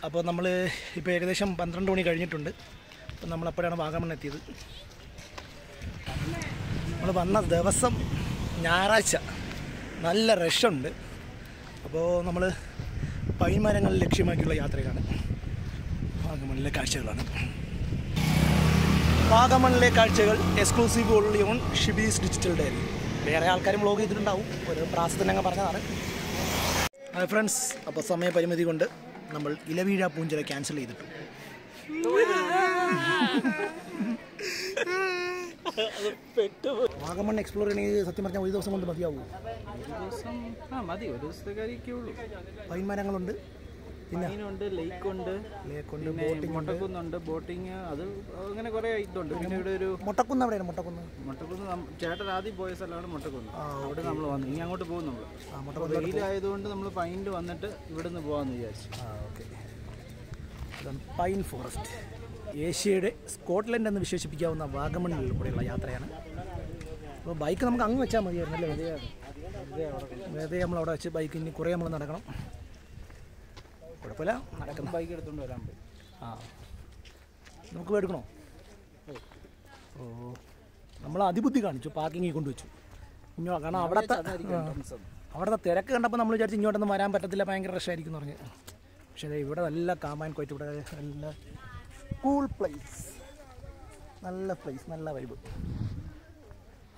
അപ്പോൾ നമ്മൾ ഇപ്പോൾ ഏകദേശം 12 മണി കഴിഞ്ഞിട്ടുണ്ട്. അപ്പോൾ നമ്മളപ്പോഴാണ് വാഗമൺ എത്തിയത്. നമ്മൾ വന്ന ദിവസം ഞായറാഴ്ച, നല്ല റഷുണ്ട്. അപ്പോൾ നമ്മൾ പൈൻ മരങ്ങൾ ലക്ഷ്യമാക്കിയുള്ള യാത്രയിലാണ്. വാഗമണിലെ കാഴ്ചകളാണ്. വാഗമണിലെ കാഴ്ചകൾ exclusive only on Shibi's digital diary. വേറെ ആൾക്കാരും വ്ലോഗ് ചെയ്തിട്ടുണ്ടാവും, ഒരു പ്രാസത്തിന് അങ്ങ് പറഞ്ഞതാണ്. ഹായ് ഫ്രണ്ട്സ്, അപ്പോൾ സമയപരിമിതി കൊണ്ട് നമ്മൾ ഇലവീഴ പൂഞ്ചിറ ക്യാൻസൽ ചെയ്തിട്ടു. വാഗമൺ എക്സ്പ്ലോർ ചെയ്യണമെങ്കിൽ സത്യം പറഞ്ഞാൽ ഒരു ദിവസം കൊണ്ട് മതിയാവും. പൈൻ മരങ്ങളുണ്ട്, പിന്നെ ലേക്കുണ്ട്, മുട്ടക്കുന്നുണ്ട്, ബോട്ടിങ്, അത് അങ്ങനെ കുറേ ഇതുണ്ട്. പിന്നെ ഇവിടെ ഒരു മുട്ടക്കുന്ന്. എവിടെയാണ് മുട്ടക്കുന്ന്? ചേട്ടൻ ആദ്യം പോയ സ്ഥലമാണ് മുട്ടക്കുന്ന്. അവിടെ നമ്മൾ വന്നു, ഇനി അങ്ങോട്ട് പോകും. നമ്മൾ വെയിലായതുകൊണ്ട് നമ്മൾ പൈനിൽ വന്നിട്ട് ഇവിടെ നിന്ന് പോകാമെന്ന് വിചാരിച്ചു. ഓക്കെ. പൈൻ ഫോറസ്റ്റ്, ഏഷ്യയുടെ സ്കോട്ട്ലൻഡ് എന്ന് വിശേഷിപ്പിക്കാവുന്ന വാഗമണിൽ കൂടെയുള്ള യാത്രയാണ്. അപ്പോൾ ബൈക്ക് നമുക്ക് അങ്ങ് വെച്ചാൽ മതിയായിരുന്നല്ലേ? വെറുതെ നമ്മളവിടെ വെച്ച് ബൈക്ക് ഇനി കുറേ നമ്മൾ നടക്കണം. കുഴപ്പമില്ല, നടക്കുന്ന ബൈക്ക് എടുത്തുകൊണ്ട് വരാൻ പോയി. നമുക്ക് എടുക്കണോ? ഓ, നമ്മൾ അതിബുദ്ധി കാണിച്ചു, പാർക്കിങ്ങിൽ കൊണ്ടുവച്ചു. കാരണം അവിടുത്തെ തിരക്ക് കണ്ടപ്പോൾ നമ്മൾ വിചാരിച്ചു ഇങ്ങോട്ടൊന്നും വരാൻ പറ്റത്തില്ല, ഭയങ്കര റഷായിരിക്കും എന്ന് പറഞ്ഞ്. പക്ഷേ ഇവിടെ നല്ല കാമാൻ കോയിട്ട്, ഇവിടെ നല്ല കൂൾ പ്ലേസ്, നല്ല പ്ലേസ്, നല്ല വൈബ്.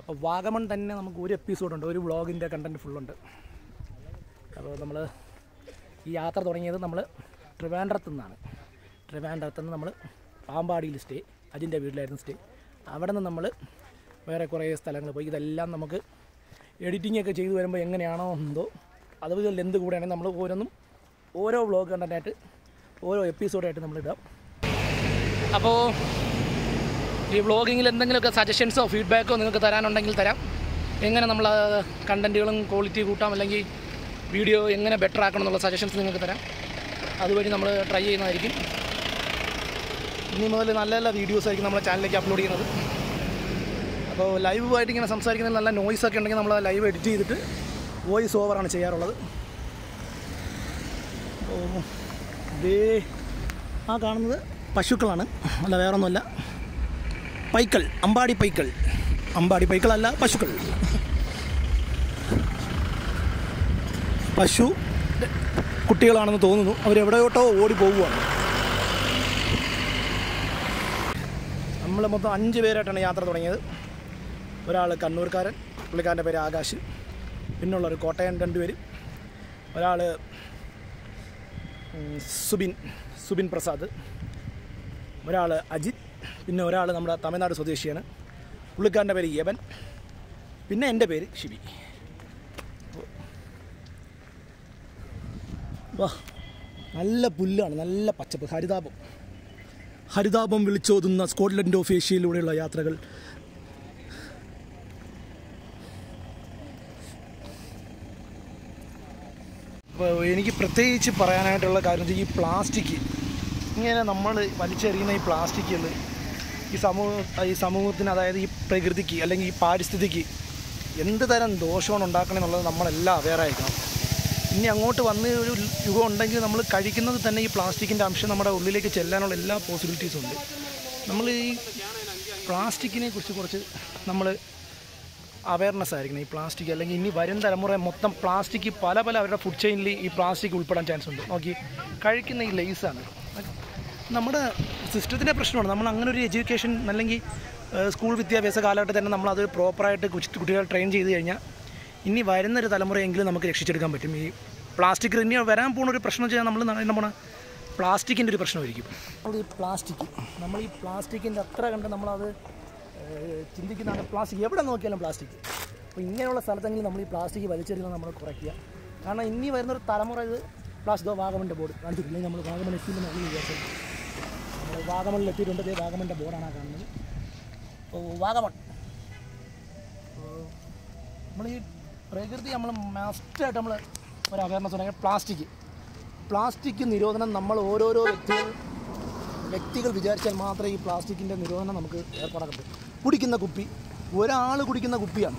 അപ്പോൾ വാഗമൺ തന്നെ നമുക്ക് ഒരു എപ്പിസോഡുണ്ട്, ഒരു വ്ളോഗിൻ്റെ കണ്ടൻറ്റ് ഫുള്ളുണ്ട്. അപ്പോൾ നമ്മൾ ഈ യാത്ര തുടങ്ങിയത് നമ്മൾ ട്രിവാൻഡ്രത്തു നിന്നാണ്. ട്രിവാൻഡ്രത്തു നിന്ന് നമ്മൾ പാമ്പാടിയിൽ സ്റ്റേ, അതിൻ്റെ വീട്ടിലായിരുന്നു സ്റ്റേ. അവിടെ നിന്ന് നമ്മൾ വേറെ കുറേ സ്ഥലങ്ങൾ പോയി. ഇതെല്ലാം നമുക്ക് എഡിറ്റിങ്ങൊക്കെ ചെയ്തു വരുമ്പോൾ എങ്ങനെയാണോ എന്തോ അതുപോലെ ലെന്ത് കൂടെയാണെങ്കിൽ നമ്മൾ ഓരോ വ്ളോഗ് കണ്ടൻ്റായിട്ട് ഓരോ എപ്പിസോഡായിട്ട് നമ്മളിടാം. അപ്പോൾ ഈ വ്ളോഗിങ്ങിൽ എന്തെങ്കിലുമൊക്കെ സജഷൻസോ ഫീഡ്ബാക്കോ നിങ്ങൾക്ക് തരാനുണ്ടെങ്കിൽ തരാം. എങ്ങനെ നമ്മൾ കണ്ടൻറ്റുകളും ക്വാളിറ്റി കൂട്ടാം, അല്ലെങ്കിൽ വീഡിയോ എങ്ങനെ ബെറ്റർ ആക്കണം എന്നുള്ള സജഷൻസ് നിങ്ങൾക്ക് തരാം. അതുവഴി നമ്മൾ ട്രൈ ചെയ്യുന്നതായിരിക്കും. ഇനി മുതൽ നല്ല നല്ല വീഡിയോസായിരിക്കും നമ്മളെ ചാനലിലേക്ക് അപ്ലോഡ് ചെയ്യുന്നത്. അപ്പോൾ ലൈവായിട്ട് ഇങ്ങനെ സംസാരിക്കുന്നതിൽ നല്ല നോയ്സൊക്കെ ഉണ്ടെങ്കിൽ നമ്മൾ ലൈവ് എഡിറ്റ് ചെയ്തിട്ട് വോയിസ് ഓവറാണ് ചെയ്യാറുള്ളത്. അപ്പോൾ ഇതേ ആ കാണുന്നത് പശുക്കളാണ്, അല്ല വേറൊന്നുമല്ല, പൈക്കൾ, അമ്പാടി പൈക്കളല്ല, പശുക്കൾ. പശു കുട്ടികളാണെന്ന് തോന്നുന്നു. അവരെവിടെയോട്ടോ ഓടി പോവുകയാണ്. നമ്മൾ മൊത്തം 5 പേരായിട്ടാണ് യാത്ര തുടങ്ങിയത്. ഒരാൾ കണ്ണൂർക്കാരൻ, പുള്ളിക്കാരൻ്റെ പേര് ആകാശ്. പിന്നുള്ളൊരു കോട്ടയം 2 പേര്. ഒരാൾ സുബിൻ പ്രസാദ്, ഒരാൾ അജിത്, പിന്നെ ഒരാൾ നമ്മുടെ തമിഴ്നാട് സ്വദേശിയാണ്, പുള്ളിക്കാരൻ്റെ പേര് യവൻ, പിന്നെ എൻ്റെ പേര് ഷിബി. വാ, നല്ല പുല്ലാണ്, നല്ല പച്ചപ്പ്, ഹരിതാപം വിളിച്ചോതുന്ന സ്കോട്ട്ലൻഡ് ഓഫ് ഏഷ്യയിലൂടെയുള്ള യാത്രകൾ. അപ്പോൾ എനിക്ക് പ്രത്യേകിച്ച് പറയാനായിട്ടുള്ള കാര്യം വെച്ചാൽ ഈ പ്ലാസ്റ്റിക്, ഇങ്ങനെ നമ്മൾ വലിച്ചെറിയുന്ന ഈ പ്ലാസ്റ്റിക്കുകൾ ഈ സമൂഹത്തിന്, അതായത് ഈ പ്രകൃതിക്ക് അല്ലെങ്കിൽ ഈ പാരിസ്ഥിതിക്ക് എന്ത് തരം ദോഷമാണ് ഉണ്ടാക്കണമെന്നുള്ളത് നമ്മളെല്ലാം അവെയറായിരിക്കണം. ഇനി അങ്ങോട്ട് വന്ന് ഒരു യുഗം ഉണ്ടെങ്കിൽ നമ്മൾ കഴിക്കുന്നത് തന്നെ ഈ പ്ലാസ്റ്റിക്കിൻ്റെ അംശം നമ്മുടെ ഉള്ളിലേക്ക് ചെല്ലാനുള്ള എല്ലാ പോസിബിലിറ്റീസും ഉണ്ട്. നമ്മൾ ഈ പ്ലാസ്റ്റിക്കിനെ കുറിച്ച് കുറച്ച് നമ്മൾ അവയർനെസ് ആയിരിക്കണം. ഈ പ്ലാസ്റ്റിക് അല്ലെങ്കിൽ ഇനി വരും തലമുറ മൊത്തം പ്ലാസ്റ്റിക് പല അവരുടെ ഫുഡ് ചെയിനിൽ ഈ പ്ലാസ്റ്റിക് ഉൾപ്പെടാൻ ചാൻസ് ഉണ്ട്. നോക്കി, കഴിക്കുന്ന ഈ ലേസാണ് നമ്മുടെ സിസ്റ്റത്തിൻ്റെ പ്രശ്നമാണ്. നമ്മൾ അങ്ങനെ ഒരു എഡ്യൂക്കേഷൻ അല്ലെങ്കിൽ സ്കൂൾ വിദ്യാഭ്യാസ കാലഘട്ടത്തിൽ തന്നെ നമ്മളത് പ്രോപ്പറായിട്ട് കുട്ടികളെ ട്രെയിൻ ചെയ്ത് കഴിഞ്ഞാൽ ഇനി വരുന്നൊരു തലമുറയെങ്കിലും നമുക്ക് രക്ഷിച്ചെടുക്കാൻ പറ്റും. ഈ പ്ലാസ്റ്റിക് ഇനി വരാൻ പോകുന്ന ഒരു പ്രശ്നം വെച്ചാൽ നമ്മൾ എന്താ പോണ പ്ലാസ്റ്റിക്കിൻ്റെ ഒരു പ്രശ്നമായിരിക്കും. നമ്മൾ ഈ പ്ലാസ്റ്റിക്കിൻ്റെ അത്ര കണ്ട് നമ്മളത് ചിന്തിക്കുന്നതാണ്. പ്ലാസ്റ്റിക് എവിടെ നോക്കിയാലും പ്ലാസ്റ്റിക്. അപ്പോൾ ഇങ്ങനെയുള്ള സ്ഥലത്തെങ്കിലും നമ്മൾ ഈ പ്ലാസ്റ്റിക് വലിച്ചെറിയുന്നത് നമ്മൾ കുറയ്ക്കുക. കാരണം ഇനി വരുന്നൊരു തലമുറ ഇത് പ്ലാസ്റ്റിക് വാഗമണിൻ്റെ ബോർഡ് കാണിച്ചിട്ടില്ലെങ്കിൽ നമ്മൾ വാഗമൺ എത്തിയില്ലെന്ന് നമ്മൾ വിചാരിച്ചത്. നമ്മൾ വാഗമണിൽ എത്തിയിട്ടുണ്ട്. വാഗമണിൻ്റെ ബോർഡാണ് ആ കാണുന്നത്. അപ്പോൾ വാഗമൺ നമ്മൾ ഈ പ്രകൃതി നമ്മൾ മസ്റ്റായിട്ട് നമ്മൾ ഒരു അവയർനെസ് തുടങ്ങിയ പ്ലാസ്റ്റിക് നിരോധനം നമ്മൾ ഓരോരോ വ്യക്തികൾ വിചാരിച്ചാൽ മാത്രമേ ഈ പ്ലാസ്റ്റിക്കിൻ്റെ നിരോധനം നമുക്ക് ഏർപ്പാടാക്കാൻ പറ്റും. കുടിക്കുന്ന കുപ്പി, ഒരാൾ കുടിക്കുന്ന കുപ്പിയാണ്.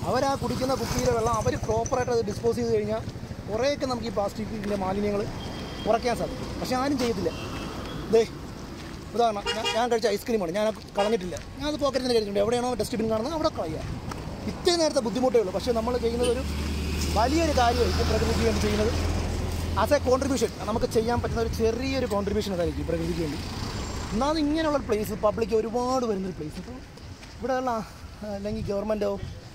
അവരാ കുടിക്കുന്ന കുപ്പിയിലെ വെള്ളം അവർ പ്രോപ്പറായിട്ട് അത് ഡിസ്പോസ് ചെയ്ത് കഴിഞ്ഞാൽ കുറേയൊക്കെ നമുക്ക് ഈ പ്ലാസ്റ്റിക്കിൻ്റെ മാലിന്യങ്ങൾ കുറയ്ക്കാൻ സാധിക്കും. പക്ഷേ ആരും ചെയ്യത്തില്ല. ദേ ഉദാഹരണം, ഞാൻ കഴിച്ച ഐസ്ക്രീമാണ്, ഞാൻ കളഞ്ഞിട്ടില്ല, ഞാനത് പോക്കറ്റിൽ കഴിച്ചിട്ടുണ്ട്. എവിടെയാണോ ഡസ്റ്റ്ബിൻ കാണുന്നത് അവിടെ കളയുക. ഇത്രയും നേരത്തെ ബുദ്ധിമുട്ടേ ഉള്ളൂ. പക്ഷേ നമ്മൾ ചെയ്യുന്നത് ഒരു വലിയൊരു കാര്യമായിരിക്കും പ്രകൃതിക്ക് വേണ്ടി ചെയ്യുന്നത്. ആസ് എ കോൺട്രിബ്യൂഷൻ നമുക്ക് ചെയ്യാൻ പറ്റുന്ന ഒരു ചെറിയൊരു കോൺട്രിബ്യൂഷൻ അതായിരിക്കും പ്രകൃതിക്ക് വേണ്ടി. എന്നാൽ ഇങ്ങനെയുള്ള പ്ലേസ് പബ്ലിക് ഒരുപാട് വരുന്നൊരു പ്ലേസ്. ഇപ്പോൾ ഇവിടെയുള്ള അല്ലെങ്കിൽ ഗവൺമെൻറ്റോ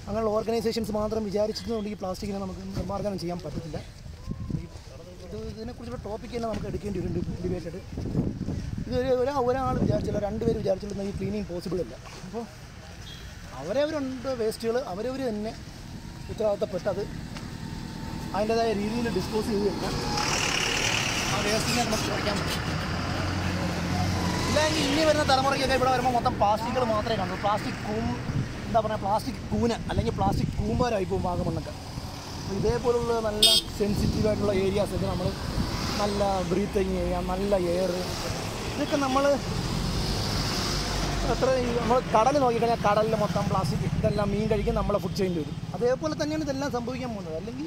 അങ്ങനെയുള്ള ഓർഗനൈസേഷൻസ് മാത്രം വിചാരിച്ചിട്ടുകൊണ്ട് ഈ പ്ലാസ്റ്റിക്കിനെ നമുക്ക് നിർമ്മാർജ്ജനം ചെയ്യാൻ പറ്റത്തില്ല. ഇതിനെക്കുറിച്ചുള്ള ടോപ്പിക്ക് തന്നെ നമുക്ക് എടുക്കേണ്ടി വരും ഡിബേറ്റഡ്. ഒരാൾ വിചാരിച്ചില്ല, 2 പേര് വിചാരിച്ചില്ല ഈ ക്ലീനിങ് പോസിബിൾ അല്ല. അപ്പോൾ അവരവരുണ്ട് വേസ്റ്റുകൾ അവരവർ തന്നെ ഉത്തരവാദിത്തപ്പെട്ട് അത് അതിൻ്റേതായ രീതിയിൽ ഡിസ്പോസ് ചെയ്ത് കഴിഞ്ഞാൽ ആ വേസ്റ്റിനെ നമുക്ക് കുറയ്ക്കാൻ പറ്റും. ഇല്ലെങ്കിൽ ഇനി വരുന്ന തലമുറയ്ക്കൊക്കെ ഇവിടെ വരുമ്പോൾ മൊത്തം പ്ലാസ്റ്റിക്കുകൾ മാത്രമേ കാണൂ. പ്ലാസ്റ്റിക് കൂന അല്ലെങ്കിൽ പ്ലാസ്റ്റിക് കൂമ്പാരായി പോകും വാഗമണ്ണൊക്കെ. അപ്പോൾ ഇതേപോലുള്ള നല്ല സെൻസിറ്റീവായിട്ടുള്ള ഏരിയാസൊക്കെ നമ്മൾ നല്ല ബ്രീത്തിങ് ചെയ്യാം, നല്ല എയർ, ഇതൊക്കെ നമ്മൾ നമ്മൾ കടൽ നോക്കിക്കഴിഞ്ഞാൽ കടലിൽ മൊത്തം പ്ലാസ്റ്റിക് ഇതെല്ലാം മീൻ കഴിക്കാൻ നമ്മളെ ഫുഡ് ചെയിനിൽ വരും. അതേപോലെ തന്നെയാണ് ഇതെല്ലാം സംഭവിക്കാൻ പോകുന്നത്. അല്ലെങ്കിൽ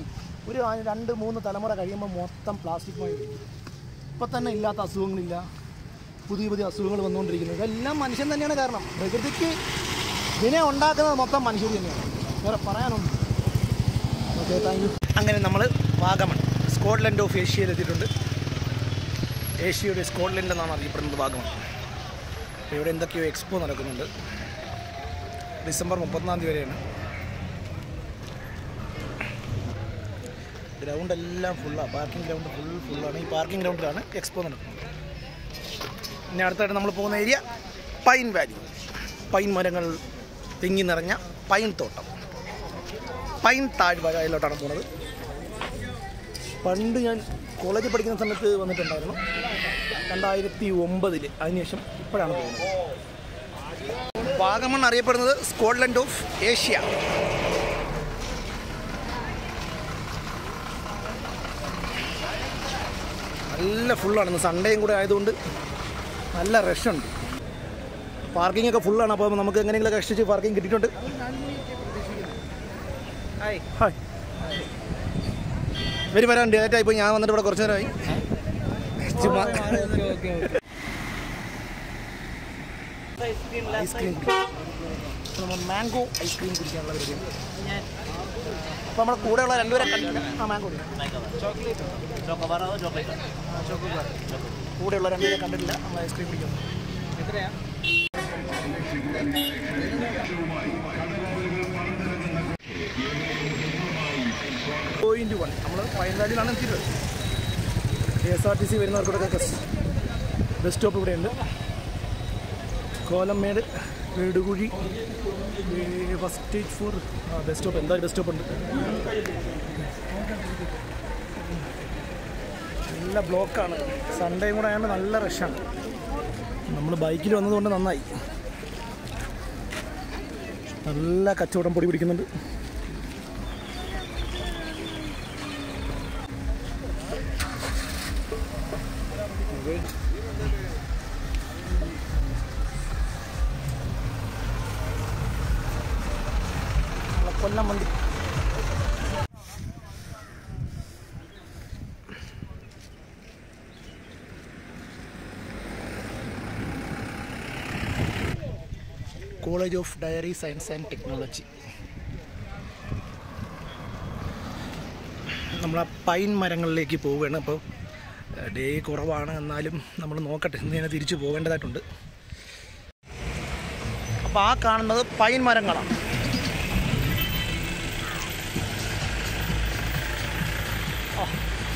ഒരു 2-3 തലമുറ കഴിയുമ്പോൾ മൊത്തം പ്ലാസ്റ്റിക്കുമായി വരും. ഇപ്പം തന്നെ ഇല്ലാത്ത അസുഖങ്ങളില്ല, പുതിയ അസുഖങ്ങൾ വന്നുകൊണ്ടിരിക്കുന്നത്. ഇതെല്ലാം മനുഷ്യൻ തന്നെയാണ് കാരണം. പ്രകൃതിക്ക് ഇതിനെ ഉണ്ടാക്കുന്നത് മൊത്തം മനുഷ്യർ തന്നെയാണ്, വേറെ പറയാനൊന്നും. Okay, thank you. അങ്ങനെ നമ്മൾ വാഗമൺ, സ്കോട്ട്ലൻഡ് ഓഫ് ഏഷ്യയിലെത്തിയിട്ടുണ്ട്. ഏഷ്യയുടെ സ്കോട്ട്ലൻഡ് എന്നാണ് അറിയപ്പെടുന്നത് വാഗമൺ. അപ്പോൾ ഇവിടെ എന്തൊക്കെയോ എക്സ്പോ നടക്കുന്നുണ്ട്. ഡിസംബർ 30 വരെയാണ്. ഗ്രൗണ്ട് എല്ലാം ഫുള്ളാണ്, പാർക്കിംഗ് ഗ്രൗണ്ട് ഫുള്ളാണ്. ഈ പാർക്കിംഗ് ഗ്രൗണ്ടിലാണ് എക്സ്പോ നടക്കുന്നത്. ഇനി അടുത്തായിട്ട് നമ്മൾ പോകുന്ന ഏരിയ പൈൻ വാലി. പൈൻ മരങ്ങൾ തിങ്ങി നിറഞ്ഞ പൈൻ തോട്ടം, പൈൻ താഴ്വരയിലോട്ടാണ് പോകുന്നത്. പണ്ട് ഞാൻ കോളേജിൽ പഠിക്കുന്ന സമയത്ത് വന്നിട്ടുണ്ടായിരുന്നു, 2009. അതിനുശേഷം ഇപ്പോഴാണ് പോകുന്നത്. വാഗമൺ അറിയപ്പെടുന്നത് സ്കോട്ട്ലൻഡ് ഓഫ് ഏഷ്യ. നല്ല ഫുള്ളാണ്. സൺഡേയും കൂടെ ആയതുകൊണ്ട് നല്ല റഷുണ്ട്. പാർക്കിംഗ് ഒക്കെ ഫുള്ളാണ്. അപ്പോൾ നമുക്ക് എങ്ങനെയെങ്കിലും കഷ്ടിച്ച് പാർക്കിംഗ് കിട്ടിയിട്ടുണ്ട്. ഹായ്, ഇവർ വരാൻ ഡേറ്റായി പോയി. ഞാൻ വന്നിട്ട് ഇവിടെ കുറച്ച് നേരമായി. ചുമ്മാ ഐസ്ക്രീം നമ്മൾ മാംഗോ ഐസ്ക്രീം കുടിക്കാനുള്ള പരിപാടിയാണ്. അപ്പോൾ നമ്മുടെ കൂടെയുള്ള 2 പേരെ കണ്ടില്ല. മാംഗോ കൂടെയുള്ള 2 പേരെ കണ്ടിട്ടില്ല. നമ്മൾ ഐസ്ക്രീം കുടിക്കുന്നു. എത്രയാണ്? .1 നമ്മൾ പൈൻ വാലിയിലാണ് എത്തിയത്. KSRTC വരുന്നവർക്കൊക്കെ ബസ് സ്റ്റോപ്പ് ഇവിടെയുണ്ട്. കോലമേട്, വീടുകുഴി, ഫസ്റ്റ് സ്റ്റേജ് 4 ബസ് സ്റ്റോപ്പ്. എന്തായാലും ബസ് സ്റ്റോപ്പ് ഉണ്ട്. നല്ല ബ്ലോക്കാണ്. സൺഡേയും കൂടെ ആയതുകൊണ്ട് നല്ല റഷാണ്. നമ്മൾ ബൈക്കിൽ വന്നതുകൊണ്ട് നന്നായി. നല്ല കച്ചവടം പൊടി പിടിക്കുന്നുണ്ട്. കൊല്ലം വണ്ടി. College of dairy science and technology. നമ്മൾ ആ പൈൻ മരങ്ങളിലേക്ക് പോവുകയാണ്. അപ്പോൾ ഡേ കുറവാണ്, എന്നാലും നമ്മൾ നോക്കട്ടെ, ഇന്ന് തിരിച്ചു പോകേണ്ടതായിട്ടുണ്ട്. അപ്പോൾ ആ കാണുന്നത് പൈൻ മരങ്ങളാണ്.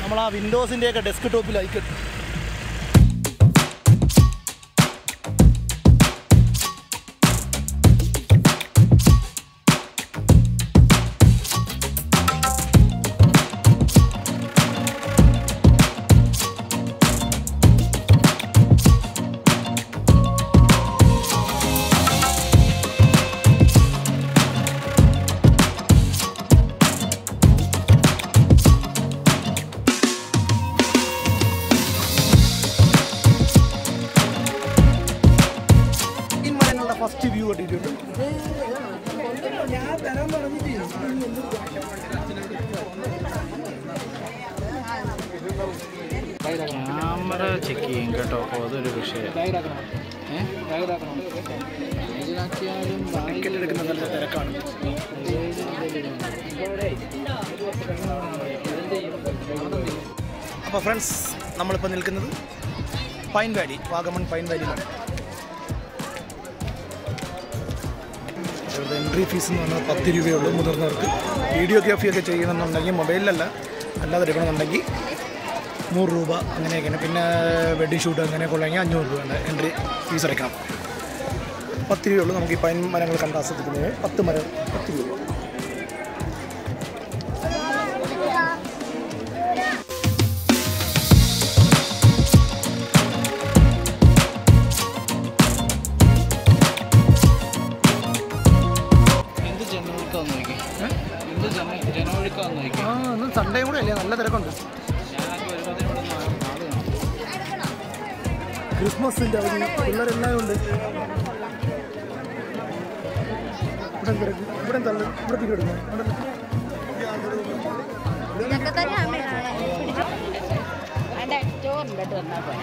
നമ്മൾ ആ വിൻഡോസിൻ്റെയൊക്കെ ഡെസ്ക് ടോപ്പിലായിക്കും. ഫസ്റ്റ് വ്യൂ കിട്ടിയിട്ടുണ്ട്. ക്യാമറ ചെക്ക് ചെയ്യും കേട്ടോ. അപ്പോൾ അതൊരു വിഷയം. ഇതിലാക്കിയാലും ടിക്കറ്റ് എടുക്കുന്ന നല്ല തിരക്കാണ്. അപ്പോൾ ഫ്രണ്ട്സ്, നമ്മളിപ്പോൾ നിൽക്കുന്നത് പൈൻ വാലി, വാഗമൺ പൈൻ വാലിയിലാണ്. ഇവിടുത്തെ എൻട്രി ഫീസ് എന്ന് പറഞ്ഞാൽ 10 രൂപയുള്ളൂ മുതിർന്നവർക്ക്. വീഡിയോഗ്രാഫിയൊക്കെ ചെയ്യണമെന്നുണ്ടെങ്കിൽ മൊബൈലിലല്ല അല്ലാതെ എടുക്കണമെന്നുണ്ടെങ്കിൽ 100 രൂപ അങ്ങനെയൊക്കെയാണ്. പിന്നെ വെഡിങ് ഷൂട്ട് അങ്ങനെയൊക്കെ ഉള്ളതെങ്കിൽ 500 രൂപ എൻട്രി ഫീസ് അടയ്ക്കണം. 10 രൂപയുള്ളൂ നമുക്ക് ഈ പൈൻ മരങ്ങൾ കണ്ട് ആസ്വദിക്കുന്നത്. 10 മരം 10 രൂപ. ഇന്ന് സൺഡേ കൂടെ അല്ലേ, നല്ല തിരക്കുണ്ട്. ക്രിസ്മസിൻ്റെ അവധി, പിള്ളേരെല്ലാം ഉണ്ട്. ഇവിടെ തിരക്ക്, ഇവിടെ തള്ളു, ഇവിടെ തിരികെടുക്കും. ചോറിൻ്റെ വന്നാൽ പോലെ